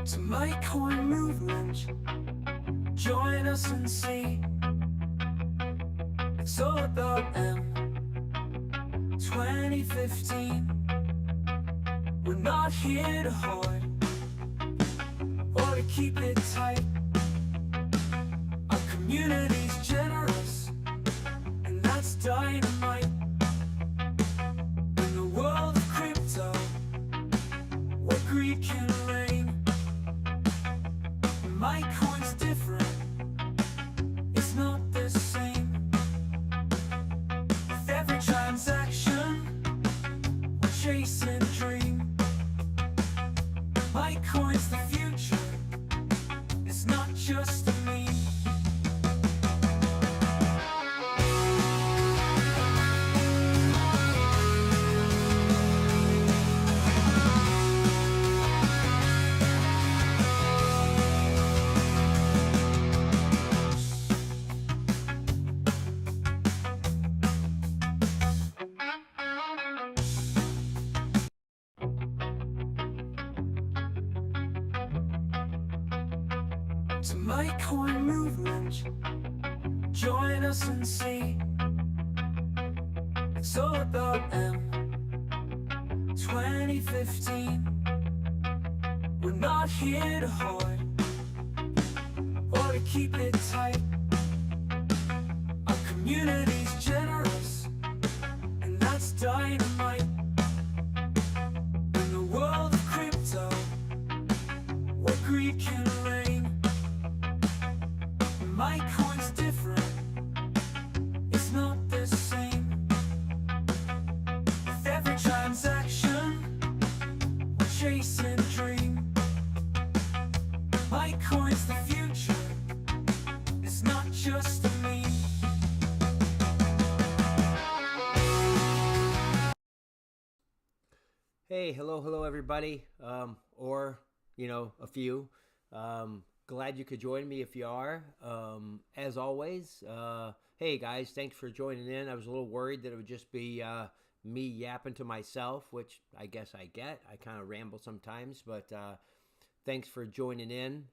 to Mitecoin movement. Join us and see. It's all about M 2015. We're not here to hoard or to keep it tight. Our community's generous, and that's dynamite. In the world of crypto, where greed can reign, Mitecoin's different, it's not the same. With every transaction, we're chasing a dream. Mitecoin's the future, it's not just a meme. To Mitecoin movement, join us and see. It's all about M 2015. We're not here to hoard or to keep it tight. Our community's generous, and that's dynamite. In the world of crypto, where greed can reign, Mitecoin's different, it's not the same. With every transaction, we're chasing a dream. Mitecoin's the future, it's not just a meme. Hey, hello everybody, or a few. Glad you could join me if you are. As always, hey guys, thanks for joining in. I was a little worried that it would just be me yapping to myself, which I guess I get. I kind of ramble sometimes, but thanks for joining in.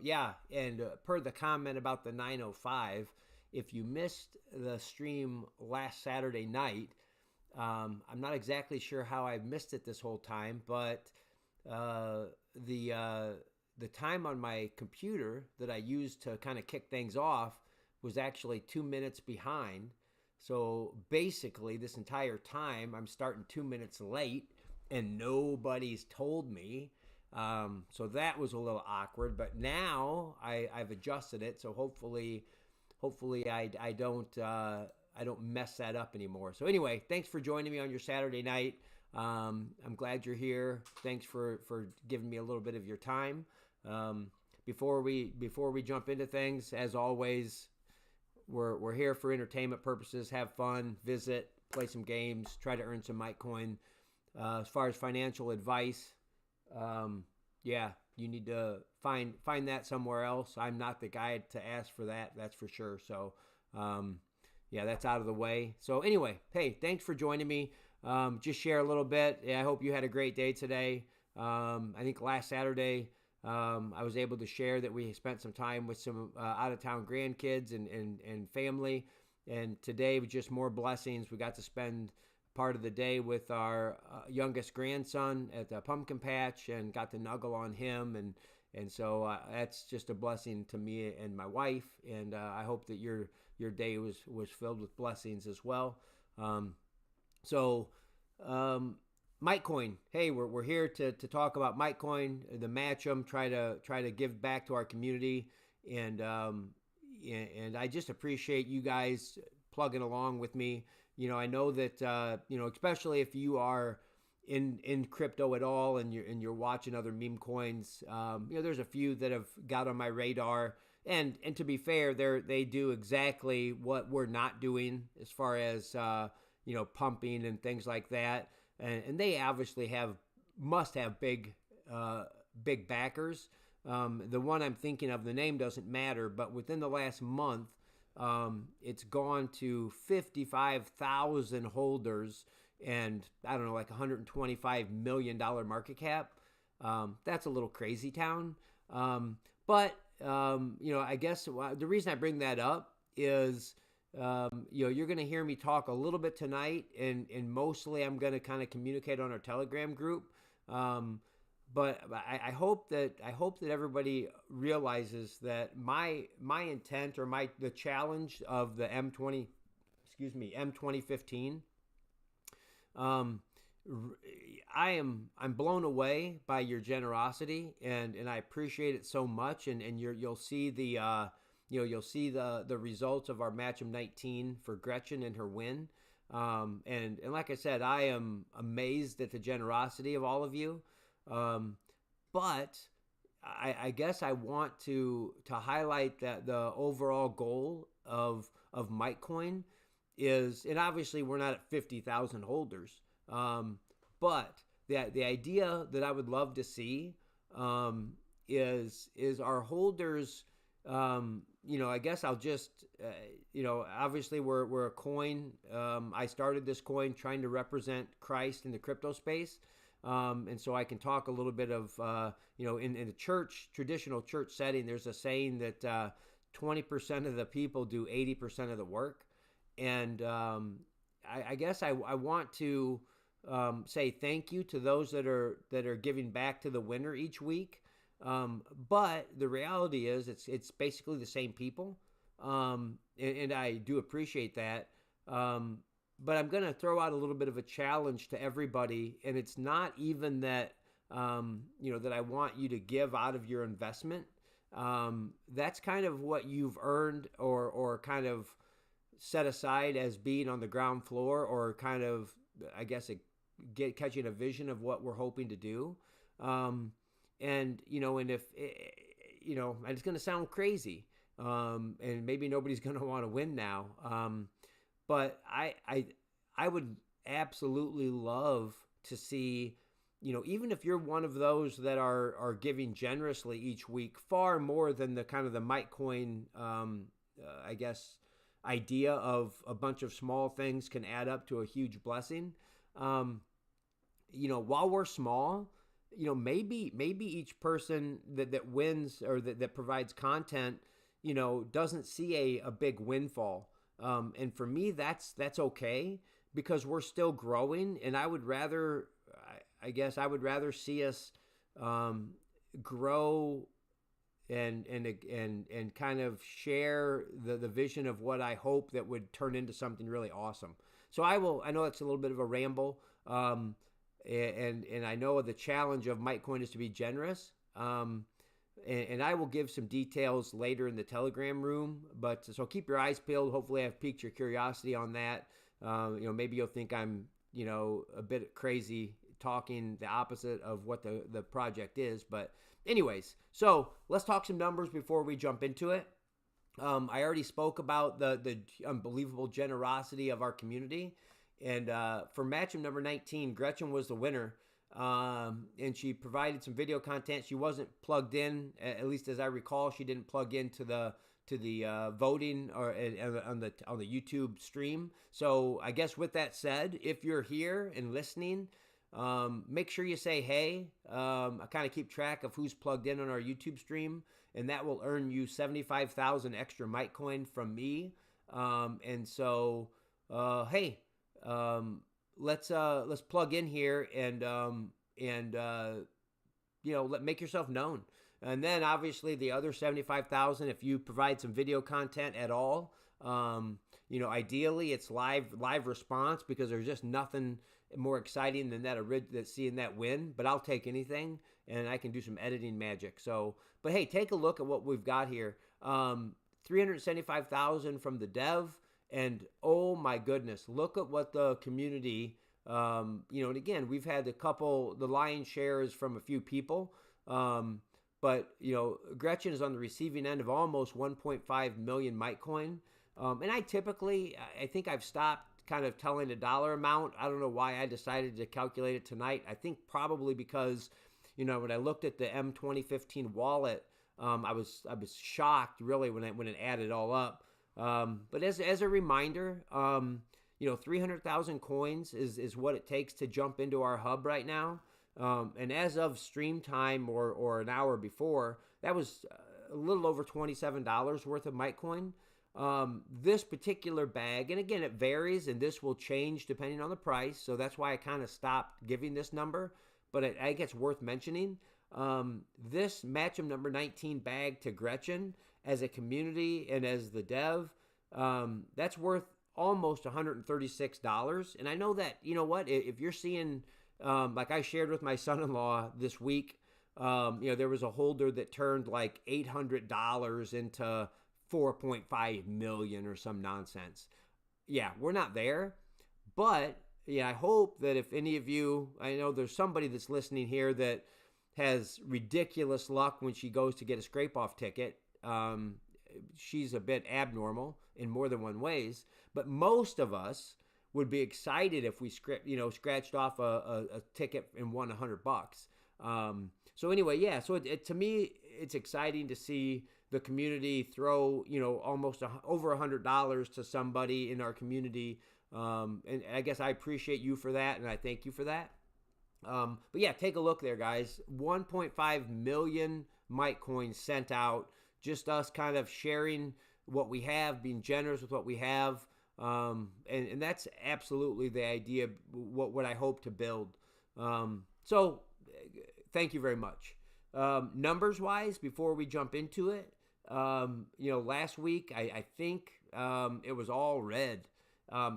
Yeah, and per the comment about the 905, if you missed the stream last Saturday night, I'm not exactly sure how I missed it this whole time, but the time on my computer that I used to kind of kick things off was actually 2 minutes behind. So basically this entire time I'm starting 2 minutes late and nobody's told me. So that was a little awkward, but now I've adjusted it. So hopefully I don't mess that up anymore. So anyway, thanks for joining me on your Saturday night. I'm glad you're here. Thanks for giving me a little bit of your time. Before we jump into things, as always, we're here for entertainment purposes. Have fun, visit, play some games, try to earn some Mitecoin. As far as financial advice, yeah, you need to find that somewhere else. I'm not the guy to ask for that. That's for sure. So, yeah, that's out of the way. So anyway, hey, thanks for joining me. Just share a little bit. Yeah, I hope you had a great day today. I think last Saturday, I was able to share that we spent some time with some out-of-town grandkids and family. And today was just more blessings. We got to spend part of the day with our youngest grandson at the pumpkin patch and got to snuggle on him. And so that's just a blessing to me and my wife. And I hope that your day was filled with blessings as well. Mitecoin. Hey, we're here to talk about Mitecoin, the match 'em, try to give back to our community, and I just appreciate you guys plugging along with me. I know that especially if you are in crypto at all and you're watching other meme coins, there's a few that have got on my radar. And to be fair, they do exactly what we're not doing as far as pumping and things like that. And they obviously must have big backers. The one I'm thinking of, the name doesn't matter, but within the last month, it's gone to 55,000 holders and I don't know, like $125 million market cap. That's a little crazy town. But I guess the reason I bring that up is, you're going to hear me talk a little bit tonight, and mostly I'm going to kind of communicate on our Telegram group. But I hope that everybody realizes that my intent, or the challenge of the M2015. Um, I'm blown away by your generosity, and I appreciate it so much. And you'll see you'll see the results of our match of 19 for Gretchen and her win. And like I said, I am amazed at the generosity of all of you. But I guess I want to highlight that the overall goal of Mitecoin is, and obviously we're not at 50,000 holders, but the idea that I would love to see, is our holders. I guess I'll just, obviously we're a coin. I started this coin trying to represent Christ in the crypto space. And so I can talk a little bit of, in the traditional church setting, there's a saying that 20% of the people do 80% of the work. And I guess I want to say thank you to those that are giving back to the winner each week. But the reality is it's basically the same people. And I do appreciate that. But I'm going to throw out a little bit of a challenge to everybody. And it's not even that, that I want you to give out of your investment. That's kind of what you've earned, or kind of set aside as being on the ground floor, or kind of, I guess, catching a vision of what we're hoping to do. And if, and it's going to sound crazy. And maybe nobody's going to want to win now. But I would absolutely love to see, even if you're one of those that are giving generously each week, far more than the kind of the Mitecoin, I guess, idea of a bunch of small things can add up to a huge blessing. While we're small, maybe each person that wins, or that provides content, doesn't see a big windfall. And for me, that's okay, because we're still growing, and I would rather see us grow and kind of share the vision of what I hope that would turn into something really awesome. So I know that's a little bit of a ramble, and I know the challenge of Mitecoin is to be generous. And I will give some details later in the Telegram room, but so keep your eyes peeled. Hopefully I've piqued your curiosity on that. Maybe you'll think I'm, a bit crazy talking the opposite of what the project is. But anyways, so let's talk some numbers before we jump into it. I already spoke about the unbelievable generosity of our community. And for matchup number 19, Gretchen was the winner. And she provided some video content. She wasn't plugged in, at least as I recall. She didn't plug into the voting, or on the YouTube stream. So I guess with that said, if you're here and listening, make sure you say hey. I kind of keep track of who's plugged in on our YouTube stream, and that will earn you 75,000 extra Mitecoin from me. And so hey. Let's plug in here and make yourself known. And then obviously the other 75,000, if you provide some video content at all, ideally it's live response, because there's just nothing more exciting than that seeing that win. But I'll take anything, and I can do some editing magic. So, but hey, take a look at what we've got here. 375,000 from the dev. And oh my goodness, look at what the community, and again, we've had the lion's share is from a few people. But Gretchen is on the receiving end of almost 1.5 million Mitecoin. And I think I've stopped kind of telling a dollar amount. I don't know why I decided to calculate it tonight. I think probably because, when I looked at the M2015 wallet, I was shocked really when it added all up. But as a reminder, 300,000 coins is what it takes to jump into our hub right now. And as of stream time or an hour before, that was a little over $27 worth of Mitecoin. This particular bag, and again, it varies, and this will change depending on the price. So that's why I kind of stopped giving this number, but I think it's worth mentioning. This Match'em number 19 bag to Gretchen as a community and as the dev, that's worth almost $136. And I know that, you know what, if you're seeing, like I shared with my son-in-law this week, there was a holder that turned like $800 into 4.5 million or some nonsense. Yeah, we're not there, but yeah, I hope that if any of you, I know there's somebody that's listening here that has ridiculous luck when she goes to get a scrape-off ticket. She's a bit abnormal in more than one ways, but most of us would be excited if we scratched off a ticket and won $100. So anyway, yeah. So to me, it's exciting to see the community throw almost over $100 to somebody in our community, and I guess I appreciate you for that, and I thank you for that. But yeah, take a look there, guys. 1.5 million Mitecoins sent out. Just us kind of sharing what we have, being generous with what we have. And that's absolutely the idea, what I hope to build. So thank you very much. Numbers wise, before we jump into it, last week, I think it was all red.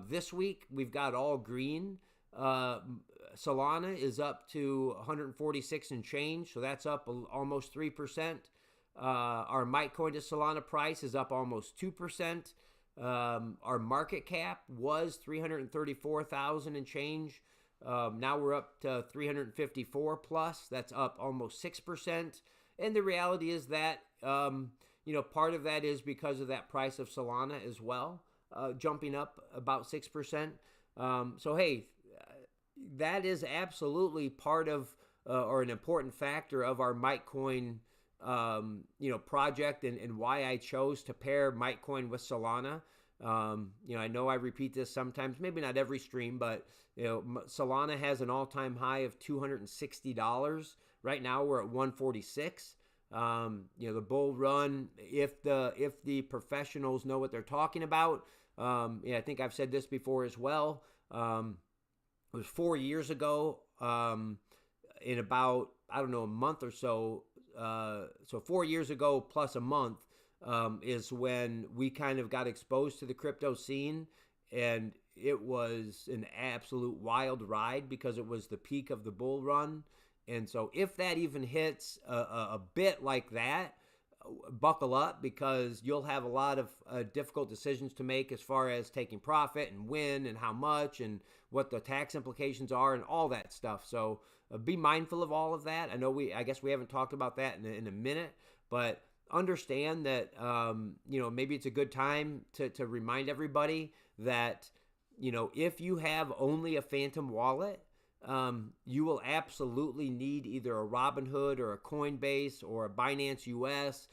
This week, we've got all green. Solana is up to 146 and change, so that's up almost 3%. Our Mitecoin to Solana price is up almost 2%. Our market cap was 334,000 and change. Now we're up to 354 plus. That's up almost 6%. And the reality is that, part of that is because of that price of Solana as well, jumping up about 6%. So, hey, that is absolutely part of or an important factor of our Mitecoin project and why I chose to pair Mitecoin with Solana. I know I repeat this sometimes, maybe not every stream, but Solana has an all-time high of $260. Right now we're at 146. The bull run, if the professionals know what they're talking about, I think I've said this before as well. It was 4 years ago, in about, I don't know, a month or so. So 4 years ago plus a month is when we kind of got exposed to the crypto scene, and it was an absolute wild ride because it was the peak of the bull run. And so if that even hits a bit like that, buckle up, because you'll have a lot of difficult decisions to make as far as taking profit and when and how much and what the tax implications are and all that stuff. So be mindful of all of that. I guess we haven't talked about that in a minute, but understand that, maybe it's a good time to remind everybody that, if you have only a Phantom wallet, you will absolutely need either a Robinhood or a Coinbase or a Binance US.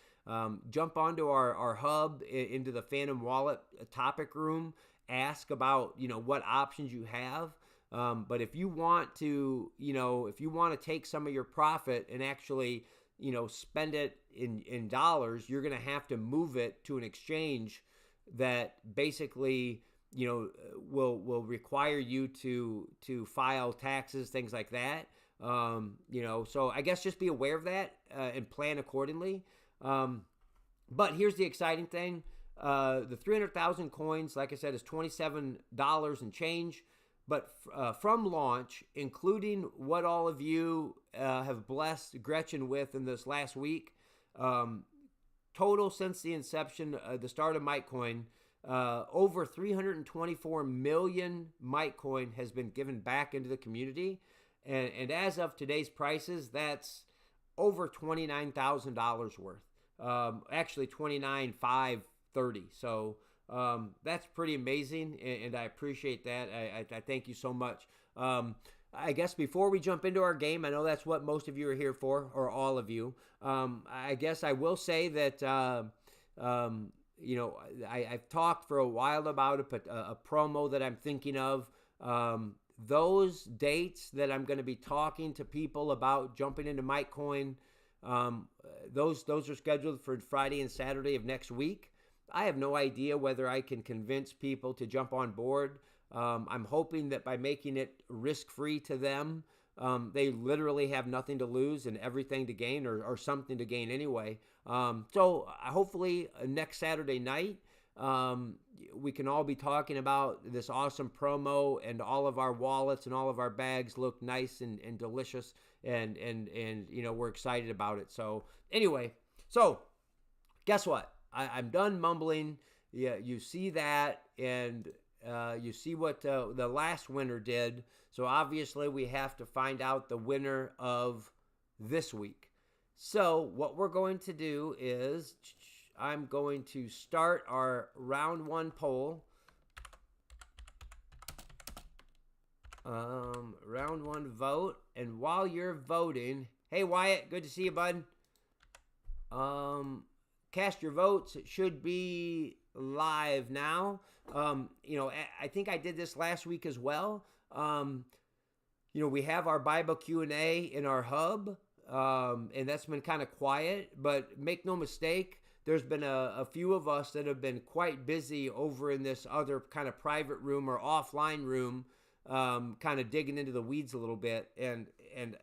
Jump onto our hub into the Phantom Wallet topic room. Ask about what options you have. But if you want to take some of your profit and actually spend it in dollars, you're going to have to move it to an exchange that basically will require you to file taxes, things like that. So I guess just be aware of that and plan accordingly. But here's the exciting thing. The 300,000 coins, like I said, is $27 and change. But from launch, including what all of you have blessed Gretchen with in this last week, total since the inception, the start of Mitecoin, over 324 million Mitecoin has been given back into the community. And as of today's prices, that's over $29,000 worth. Actually, $29,530. So that's pretty amazing, and I appreciate that. I thank you so much. I guess before we jump into our game, I know that's what most of you are here for, or all of you. I guess I will say that I've talked for a while about a promo that I'm thinking of. those dates that I'm going to be talking to people about jumping into Mitecoin, those are scheduled for Friday and Saturday of next week. I have no idea whether I can convince people to jump on board. I'm hoping that by making it risk-free to them, they literally have nothing to lose and everything to gain, or something to gain anyway. So hopefully next Saturday night, we can all be talking about this awesome promo, and all of our wallets and all of our bags look nice and delicious, and we're excited about it. So anyway, so guess what? I'm done mumbling. Yeah, you see that, and you see what the last winner did. So obviously we have to find out the winner of this week. So what we're going to do is I'm going to start our round one poll. Round one vote. And while you're voting, hey Wyatt, good to see you, bud. Cast your votes. It should be live now. I think I did this last week as well. We have our Bible Q&A in our hub, and that's been kind of quiet, but make no mistake, there's been a few of us that have been quite busy over in this other kind of private room or offline room, kind of digging into the weeds a little bit. And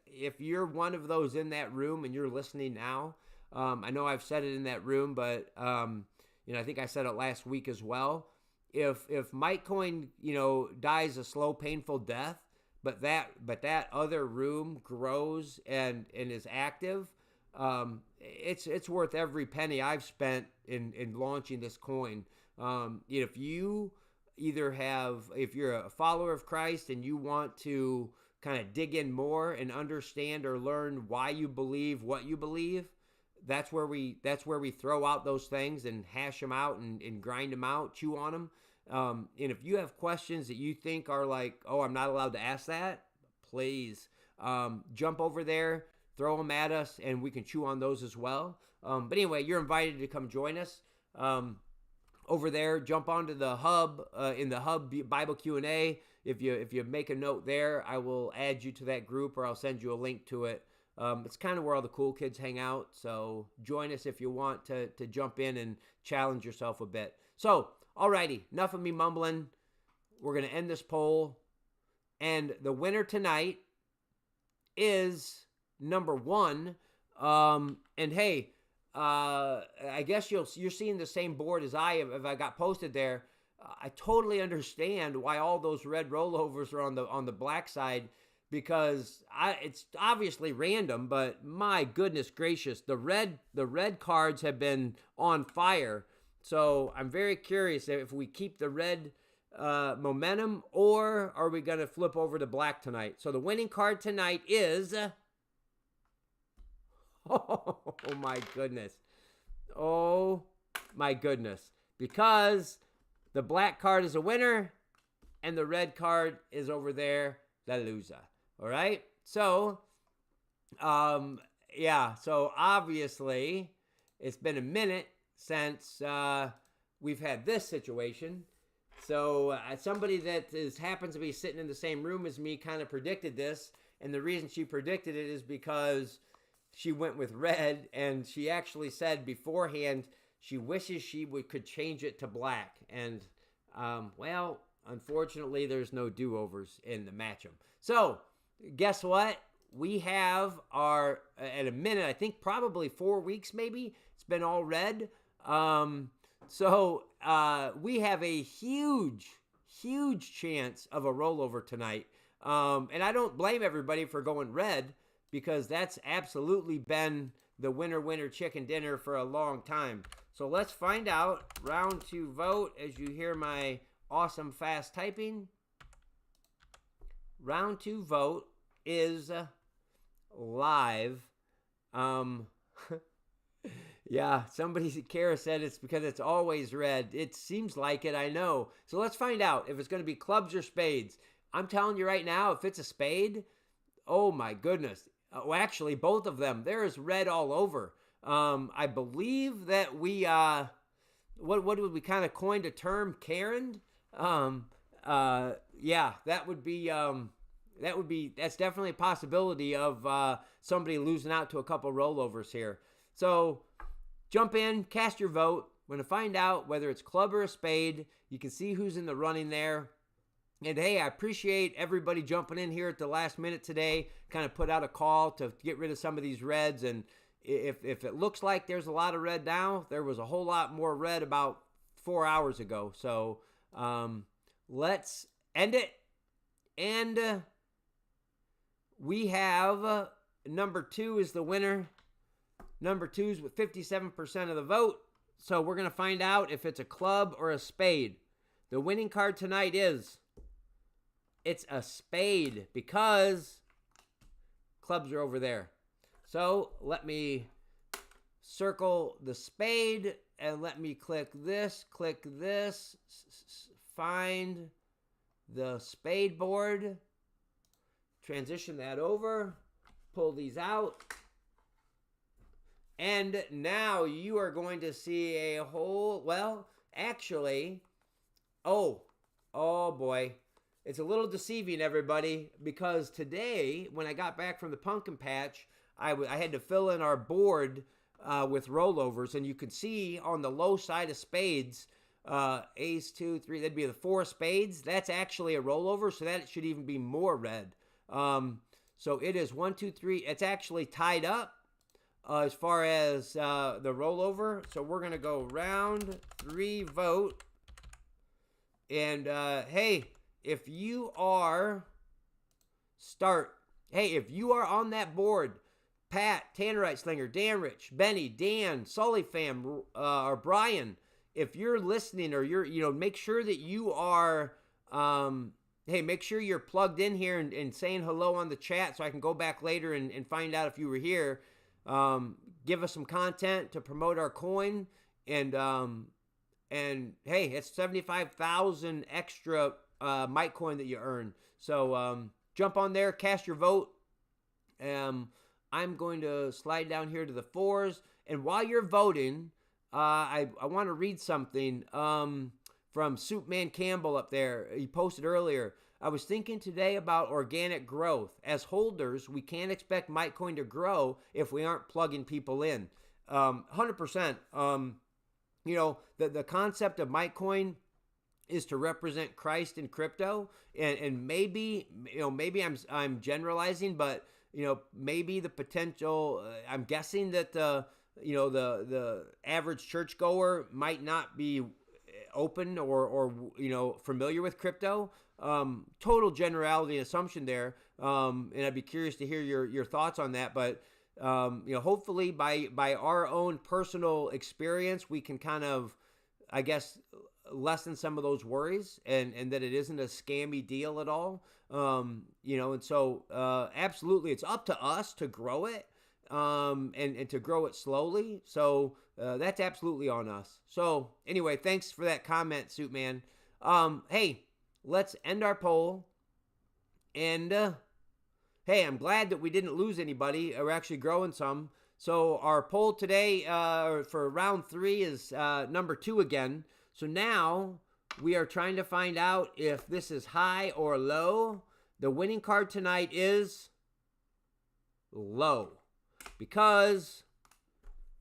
if you're one of those in that room and you're listening now, I know I've said it in that room, but I think I said it last week as well. If Mitecoin, dies a slow, painful death, but that other room grows and is active, it's worth every penny I've spent in launching this coin. If you if you're a follower of Christ and you want to kind of dig in more and understand or learn why you believe what you believe, that's where we throw out those things and hash them out and grind them out, chew on them. And if you have questions that you think are like, oh, I'm not allowed to ask that, please jump over there, throw them at us, and we can chew on those as well. But anyway, you're invited to come join us over there. Jump onto the hub, in the hub Bible Q&A. If you make a note there, I will add you to that group, or I'll send you a link to it. It's kind of where all the cool kids hang out. So join us if you want to jump in and challenge yourself a bit. So, alrighty, enough of me mumbling. We're going to end this poll. And the winner tonight is number 1. And hey, I guess you're seeing the same board as I am. If I got posted there, I totally understand why all those red rollovers are on the black side, because it's obviously random, but my goodness gracious, the red cards have been on fire. So I'm very curious if we keep the red momentum, or are we going to flip over to black tonight? So the winning card tonight is... Oh my goodness. Oh my goodness. Because the black card is a winner and the red card is over there, the loser. All right? So, so obviously it's been a minute since we've had this situation. So somebody that happens to be sitting in the same room as me kind of predicted this, and the reason she predicted it is because she went with red, and she actually said beforehand she wishes she could change it to black. And, unfortunately, there's no do-overs in the matchup. So, guess what? We have at a minute, I think probably 4 weeks maybe, it's been all red. So we have a huge chance of a rollover tonight. And I don't blame everybody for going red, because that's absolutely been the winner chicken dinner for a long time. So let's find out. Round 2 vote, as you hear my awesome fast typing. Round 2 vote is live. Yeah, Kara said it's because it's always red. It seems like it, I know. So let's find out if it's going to be clubs or spades. I'm telling you right now, if it's a spade, oh my goodness. Well, actually, both of them. There is red all over. I believe that we, what would we kind of coined a term, Karen? yeah, that's definitely a possibility of somebody losing out to a couple rollovers here. So jump in, cast your vote. We're going to find out whether it's club or a spade. You can see who's in the running there. And hey, I appreciate everybody jumping in here at the last minute today, kind of put out a call to get rid of some of these reds. And if it looks like there's a lot of red now, there was a whole lot more red about 4 hours ago. So let's end it. And we have number 2 is the winner. Number 2's with 57% of the vote. So we're going to find out if it's a club or a spade. The winning card tonight is, it's a spade because clubs are over there. So let me circle the spade and let me click this, find the spade board, transition that over, pull these out. And now you are going to see a whole, well, actually, oh boy. It's a little deceiving, everybody, because today, when I got back from the pumpkin patch, I had to fill in our board with rollovers, and you could see on the low side of spades, ace, 2, 3, that'd be the 4 spades. That's actually a rollover, so that should even be more red. So it is 1, 2, 3. It's actually tied up as far as the rollover. So we're going to go round 3 vote. And hey, if you are on that board, Pat, Tannerite Slinger, Dan Rich, Benny, Dan, Sully Fam, or Brian, if you're listening, or make sure that you are, make sure you're plugged in here and saying hello on the chat so I can go back later and find out if you were here. Give us some content to promote our coin, and hey, it's 75,000 extra Mitecoin that you earn. So jump on there, cast your vote. I'm going to slide down here to the 4s, and while you're voting, I want to read something from Soupman Campbell up there. He posted earlier. I was thinking today about organic growth. As holders, we can't expect Mitecoin to grow if we aren't plugging people in. 100%. The concept of Mitecoin is to represent Christ in crypto, and maybe I'm generalizing, but maybe the potential. I'm guessing that the average churchgoer might not be open or familiar with crypto. Total generality and assumption there, and I'd be curious to hear your thoughts on that. But hopefully by our own personal experience, we can kind of, I guess, lessen some of those worries, and that it isn't a scammy deal at all. And so absolutely, it's up to us to grow it, and to grow it slowly. So that's absolutely on us. So anyway, thanks for that comment, Suit Man. Hey, let's end our poll. And hey, I'm glad that we didn't lose anybody. We're actually growing some. So our poll today for round 3 is number 2 again. So now we are trying to find out if this is high or low. The winning card tonight is low, because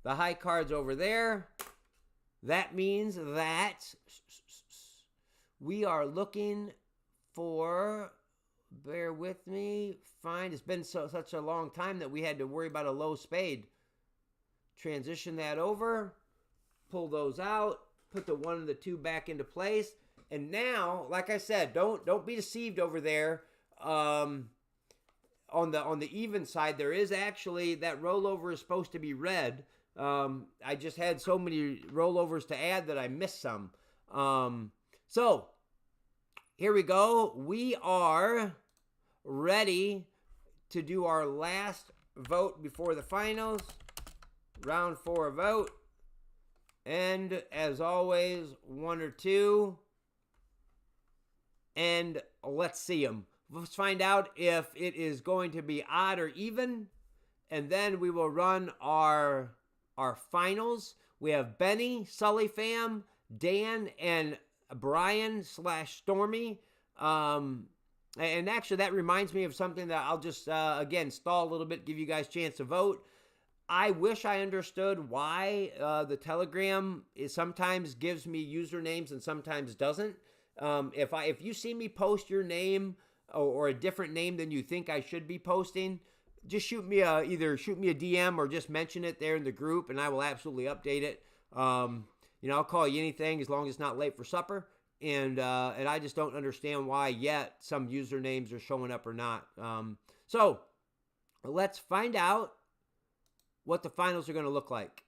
the high card's over there. That means that we are looking for, bear with me, it's been such a long time that we had to worry about a low spade. Transition that over, pull those out, put the 1 and the 2 back into place. And now, like I said, don't be deceived over there. On the even side, there is actually, that rollover is supposed to be red. I just had so many rollovers to add that I missed some. So here we go. We are ready to do our last vote before the finals. Round 4 vote. And as always, 1 or 2. And let's see them. Let's find out if it is going to be odd or even. And then we will run our finals. We have Benny, Sully Fam, Dan, and Brian / Stormy And actually, that reminds me of something that I'll just, again, stall a little bit, give you guys a chance to vote. I wish I understood why the Telegram sometimes gives me usernames and sometimes doesn't. If you see me post your name or a different name than you think I should be posting, just either shoot me a DM or just mention it there in the group, and I will absolutely update it. I'll call you anything as long as it's not late for supper. And I just don't understand why yet some usernames are showing up or not. So let's find out what the finals are going to look like.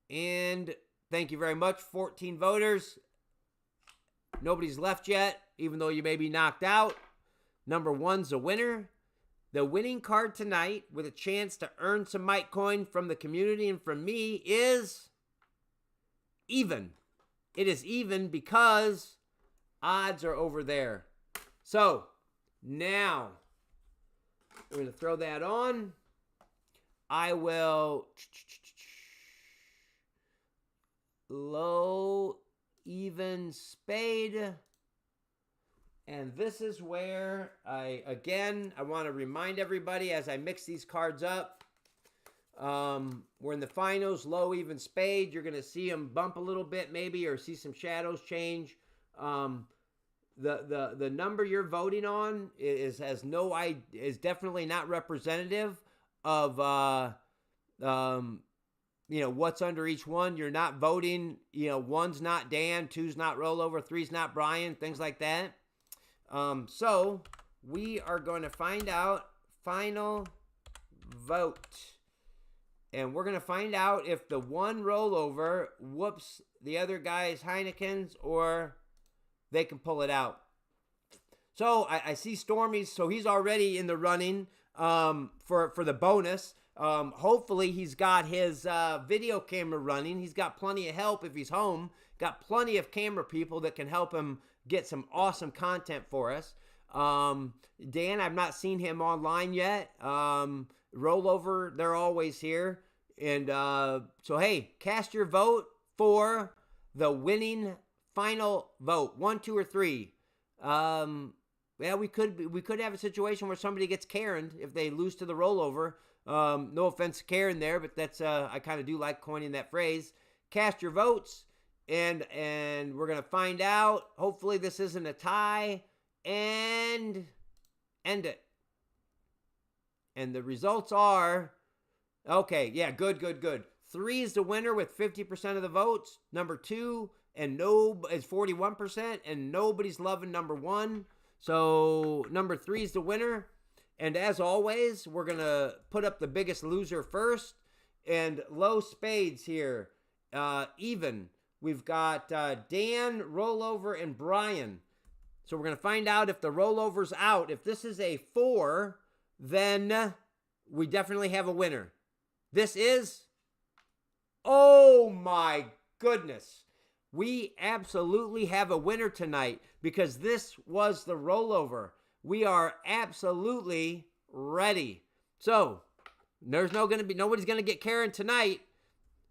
And thank you very much, 14 voters. Nobody's left yet, even though you may be knocked out. Number 1's a winner. The winning card tonight with a chance to earn some Mitecoin from the community and from me is even. It is even because odds are over there. So now we're going to throw that on. I will low, even, spade. And this is where I want to remind everybody as I mix these cards up. We're in the finals, low, even, spade. You're going to see them bump a little bit maybe or see some shadows change. The number you're voting on is definitely not representative of what's under each one. You're not voting, 1's not Dan, 2's not rollover, 3's not Brian, things like that. So we are going to find out final vote. And we're going to find out if the one rollover whoops the other guy's Heineken's or they can pull it out. So I see Stormy's, so he's already in the running for the bonus. Hopefully he's got his video camera running. He's got plenty of help if he's home. Got plenty of camera people that can help him get some awesome content for us. Dan, I've not seen him online yet. Rollover, they're always here. And so, hey, cast your vote for the winning final vote. 1, 2, or 3. We could have a situation where somebody gets Karen'd if they lose to the rollover. No offense to Karen there, but that's I kind of do like coining that phrase. Cast your votes, and we're gonna find out. Hopefully, this isn't a tie, and end it. And the results are, okay, yeah, good. 3 is the winner with 50% of the votes. Number 2 is 41%, and nobody's loving number 1. So number 3 is the winner. And as always, we're going to put up the biggest loser first. And low spades here, even. We've got Dan, rollover, and Brian. So we're going to find out if the rollover's out. If this is a 4, then we definitely have a winner. This is, oh my goodness. We absolutely have a winner tonight because this was the rollover. We are absolutely ready. So nobody's going to get Karen tonight.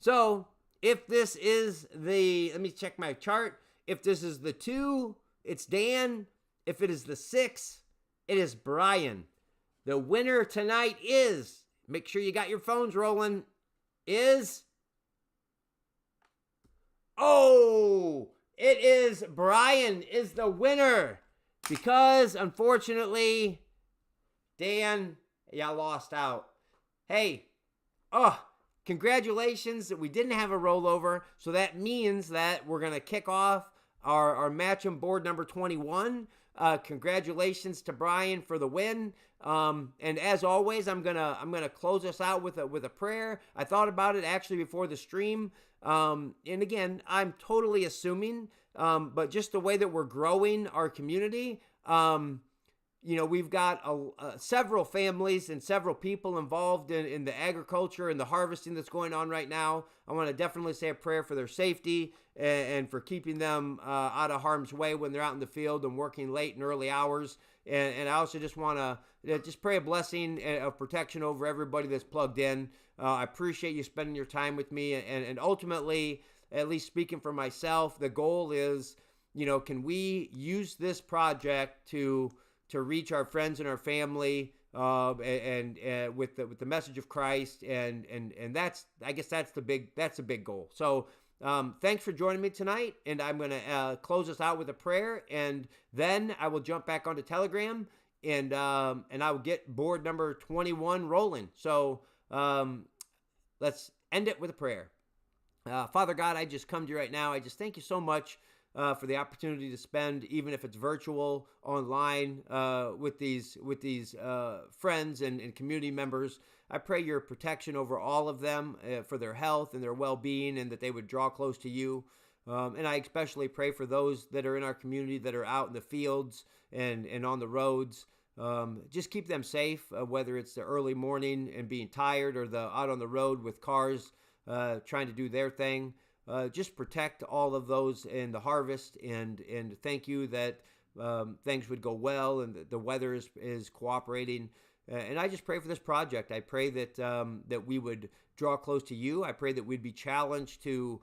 So if this is let me check my chart. If this is the 2, it's Dan. If it is the 6, it is Brian. The winner tonight is, make sure you got your phones rolling, is, it is Brian is the winner. Because, unfortunately, Dan, y'all lost out. Hey, congratulations that we didn't have a rollover. So that means that we're going to kick off our match on board number 21. Congratulations to Brian for the win. And as always, I'm gonna close us out with a prayer. I thought about it actually before the stream. And again, I'm totally assuming, but just the way that we're growing our community, we've got several families and several people involved in the agriculture and the harvesting that's going on right now. I want to definitely say a prayer for their safety and for keeping them out of harm's way when they're out in the field and working late and early hours. And I also just want to just pray a blessing of protection over everybody that's plugged in. I appreciate you spending your time with me. And ultimately, at least speaking for myself, the goal is can we use this project to reach our friends and our family, and with the message of Christ, and that's, I guess that's the big goal. So thanks for joining me tonight, and I'm going to close us out with a prayer, and then I will jump back onto Telegram, and I will get board number 21 rolling. So let's end it with a prayer. Father God, I just come to you right now. I just thank you so much for the opportunity to spend, even if it's virtual, online, with these friends and community members. I pray your protection over all of them, for their health and their well-being, and that they would draw close to you. And I especially pray for those that are in our community that are out in the fields and on the roads. Just keep them safe, whether it's the early morning and being tired, or the out on the road with cars trying to do their thing. Just protect all of those in the harvest, and thank you that things would go well, and the weather is cooperating. And I just pray for this project. I pray that that we would draw close to you. I pray that we'd be challenged to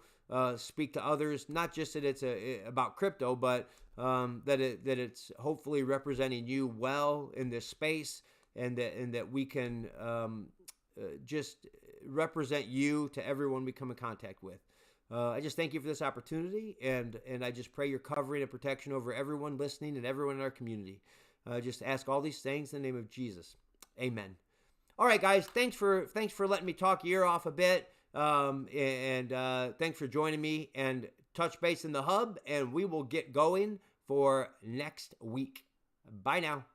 speak to others, not just that it's about crypto, but that it's hopefully representing you well in this space, and that we can just represent you to everyone we come in contact with. I just thank you for this opportunity, and I just pray your covering and protection over everyone listening and everyone in our community. Just ask all these things in the name of Jesus. Amen. All right, guys, thanks for letting me talk your ear off a bit, and thanks for joining me, and touch base in the hub, and we will get going for next week. Bye now.